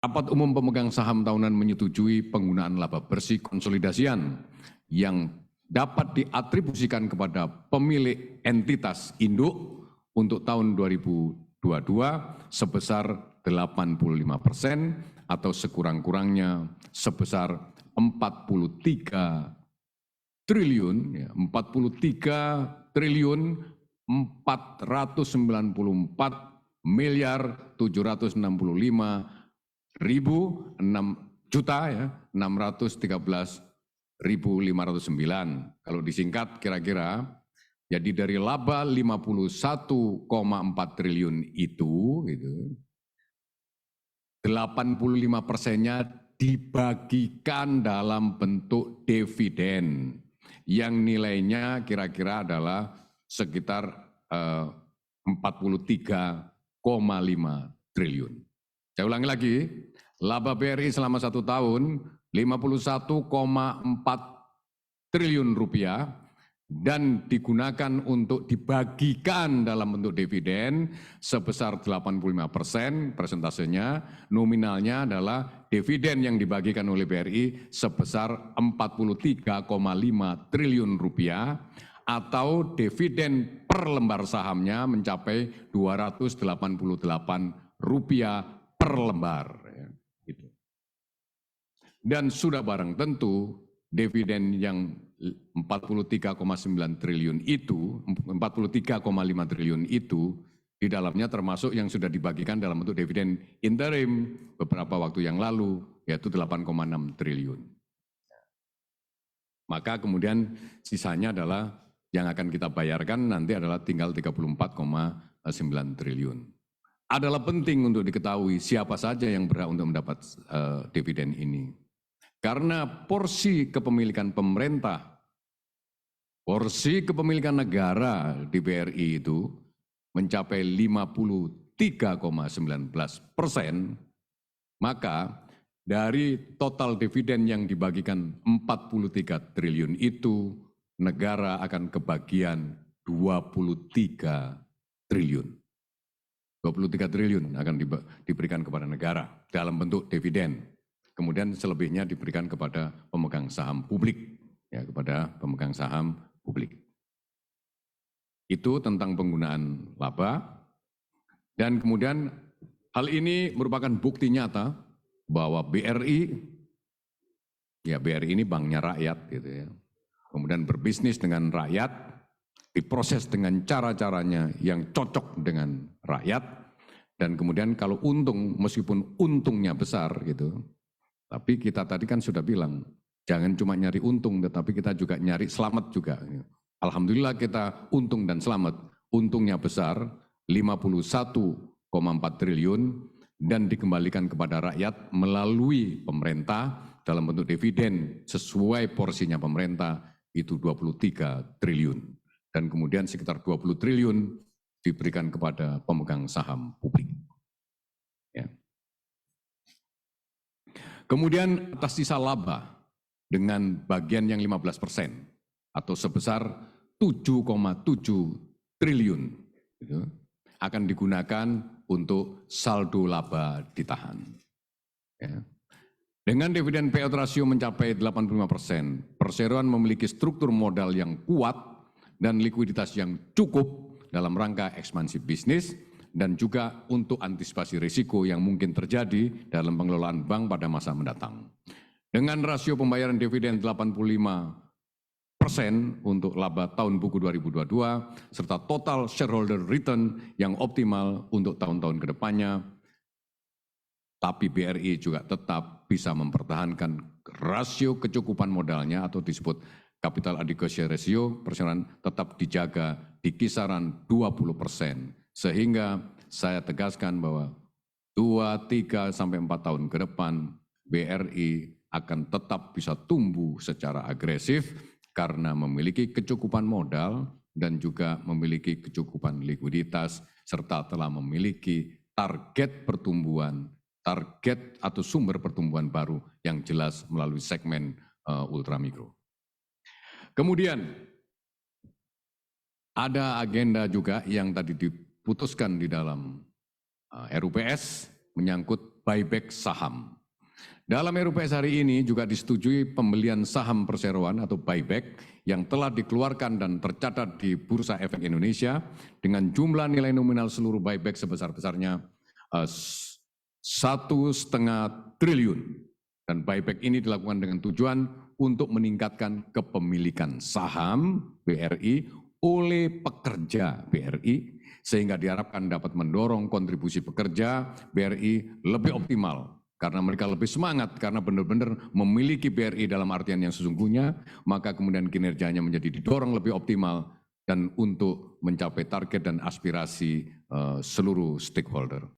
Rapat Umum Pemegang Saham Tahunan menyetujui penggunaan laba bersih konsolidasian yang dapat diatribusikan kepada pemilik entitas induk untuk tahun 2022 sebesar 85% atau sekurang-kurangnya sebesar 43 triliun 494 miliar 765.613.509. Kalau disingkat kira-kira jadi dari laba 51,4 triliun itu 85%-nya dibagikan dalam bentuk dividen yang nilainya kira-kira adalah sekitar 43,5 triliun. Saya ulangi lagi, laba BRI selama 1 tahun 51,4 triliun rupiah dan digunakan untuk dibagikan dalam bentuk dividen sebesar 85%, persentasenya, nominalnya adalah dividen yang dibagikan oleh BRI sebesar 43,5 triliun rupiah atau dividen per lembar sahamnya mencapai Rp288 per lembar. Dan sudah barang tentu dividen yang 43,9 triliun itu, 43,5 triliun itu di dalamnya termasuk yang sudah dibagikan dalam bentuk dividen interim beberapa waktu yang lalu, yaitu 8,6 triliun. Maka kemudian sisanya adalah yang akan kita bayarkan nanti adalah tinggal 34,9 triliun. Adalah penting untuk diketahui siapa saja yang berhak untuk mendapat dividen ini. Karena porsi kepemilikan pemerintah, porsi kepemilikan negara di BRI itu mencapai 53,19%, maka dari total dividen yang dibagikan 43 triliun itu, negara akan kebagian 23 triliun. 23 triliun akan diberikan kepada negara dalam bentuk dividen. Kemudian selebihnya diberikan kepada pemegang saham publik, ya, kepada pemegang saham publik. Itu tentang penggunaan laba. Dan kemudian hal ini merupakan bukti nyata bahwa BRI ini banknya rakyat gitu ya. Kemudian berbisnis dengan rakyat, diproses dengan cara-caranya yang cocok dengan rakyat, dan kemudian kalau untung, meskipun untungnya besar gitu, tapi kita tadi kan sudah bilang, jangan cuma nyari untung, tetapi kita juga nyari selamat juga. Alhamdulillah kita untung dan selamat. Untungnya besar, 51,4 triliun, dan dikembalikan kepada rakyat melalui pemerintah dalam bentuk dividen sesuai porsinya pemerintah, itu 23 triliun. Dan kemudian sekitar 20 triliun diberikan kepada pemegang saham publik. Ya. Kemudian atas sisa laba dengan bagian yang 15% atau sebesar 7,7 triliun gitu, akan digunakan untuk saldo laba ditahan. Ya. Dengan dividen payout ratio mencapai 85%, perseroan memiliki struktur modal yang kuat dan likuiditas yang cukup dalam rangka ekspansi bisnis dan juga untuk antisipasi risiko yang mungkin terjadi dalam pengelolaan bank pada masa mendatang. Dengan rasio pembayaran dividen 85% untuk laba tahun buku 2022, serta total shareholder return yang optimal untuk tahun-tahun ke depannya, tapi BRI juga tetap bisa mempertahankan rasio kecukupan modalnya atau disebut capital adequacy ratio, perseroan tetap dijaga di kisaran 20%. Sehingga saya tegaskan bahwa 2, 3, sampai 4 tahun ke depan BRI akan tetap bisa tumbuh secara agresif karena memiliki kecukupan modal dan juga memiliki kecukupan likuiditas serta telah memiliki target pertumbuhan, target atau sumber pertumbuhan baru yang jelas melalui segmen ultramikro. Kemudian ada agenda juga yang tadi diputuskan di dalam RUPS menyangkut buyback saham. Dalam RUPS hari ini juga disetujui pembelian saham perseroan atau buyback yang telah dikeluarkan dan tercatat di Bursa Efek Indonesia dengan jumlah nilai nominal seluruh buyback sebesar-besarnya 1,5 triliun. Dan buyback ini dilakukan dengan tujuan untuk meningkatkan kepemilikan saham BRI oleh pekerja BRI, sehingga diharapkan dapat mendorong kontribusi pekerja BRI lebih optimal. Karena mereka lebih semangat, karena benar-benar memiliki BRI dalam artian yang sesungguhnya, maka kemudian kinerjanya menjadi didorong lebih optimal dan untuk mencapai target dan aspirasi seluruh stakeholder.